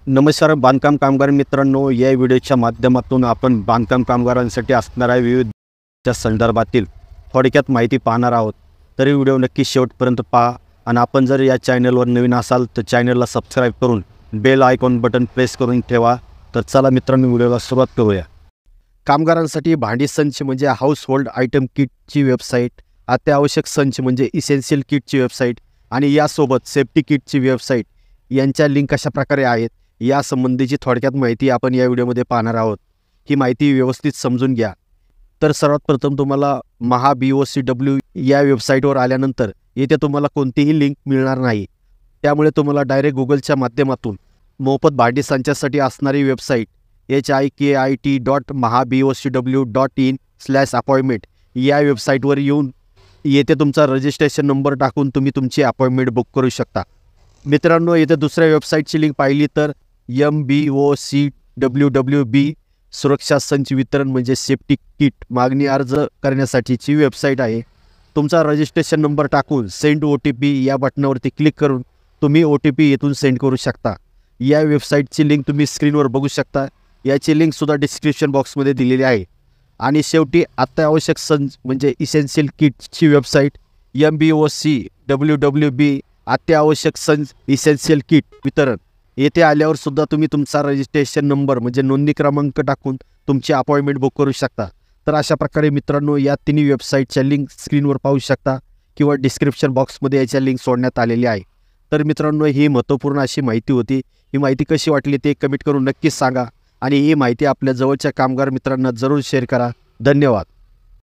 नमस्कार बांधकाम कामगार मित्रांनो, या व्हिडिओच्या माध्यमातून आपण बांधकाम कामगारांसाठी असणाऱ्या विविध संदर्भातील थोडक्यात माहिती पाहणार आहोत। तरी व्हिडिओ नक्की शेवटपर्यंत पहा आणि आपण जर या चॅनलवर नवीन असाल तर चॅनलला सबस्क्राईब करून बेल आयकॉन बटन प्रेस करून ठेवा। तर चला मित्रांनो, व्हिडिओला सुरुवात करूया। कामगारांसाठी भांडी संच म्हणजे हाऊस होल्ड आयटम किटची वेबसाईट, अत्यावश्यक संच म्हणजे इसेन्शियल किटची वेबसाईट आणि यासोबत सेफ्टी किटची वेबसाईट यांच्या लिंक कशा प्रकारे आहेत यासंबंधीची थोडक्यात माहिती आपण या व्हिडिओमध्ये पाहणार आहोत। ही माहिती व्यवस्थित समजून घ्या। तर सर्वात प्रथम तुम्हाला MahaBOCW या वेबसाईटवर आल्यानंतर येथे तुम्हाला कोणतीही लिंक मिळणार नाही, त्यामुळे तुम्हाला डायरेक्ट गुगलच्या माध्यमातून मोफत भांडी संचासाठी असणारी वेबसाईट HIKIT.MahaBOCW.in/अपॉइंटमेंट या वेबसाईटवर येऊन येथे तुमचा रजिस्ट्रेशन नंबर टाकून तुम्ही तुमची अपॉइंटमेंट बुक करू शकता। मित्रांनो, येथे दुसऱ्या वेबसाईटची लिंक पाहिली तर MBOCWWB सुरक्षा संच वितरण म्हणजे सेफ्टी किट मागणी अर्ज करण्यासाठीची वेबसाईट आहे। तुमचा रजिस्ट्रेशन नंबर टाकून सेंड OTP या बटनावरती क्लिक करून तुम्ही OTP येथून सेंड करू शकता। या वेबसाईटची लिंक तुम्ही स्क्रीनवर बघू शकता। याची लिंकसुद्धा डिस्क्रिप्शन बॉक्समध्ये दिलेली आहे। आणि शेवटी अत्यावश्यक संच म्हणजे इसेन्शियल किटची वेबसाईट MBOCWWB अत्यावश्यक संच इसेन्शियल किट वितरण येथे आल्यावर सुद्धा तुम्ही तुमचा रजिस्ट्रेशन नंबर म्हणजे नोंदणी क्रमांक टाकून तुमची अपॉइंटमेंट बुक करू शकता। तर अशा प्रकारे मित्रांनो, या तिन्ही वेबसाईटच्या लिंक स्क्रीनवर पाहू शकता किंवा डिस्क्रिप्शन बॉक्समध्ये याच्या लिंक सोडण्यात आलेली आहे। तर मित्रांनो, ही महत्त्वपूर्ण अशी माहिती होती। ही माहिती कशी वाटली ते कमेंट करून नक्कीच सांगा आणि ही माहिती आपल्या जवळच्या कामगार मित्रांना जरूर शेअर करा। धन्यवाद।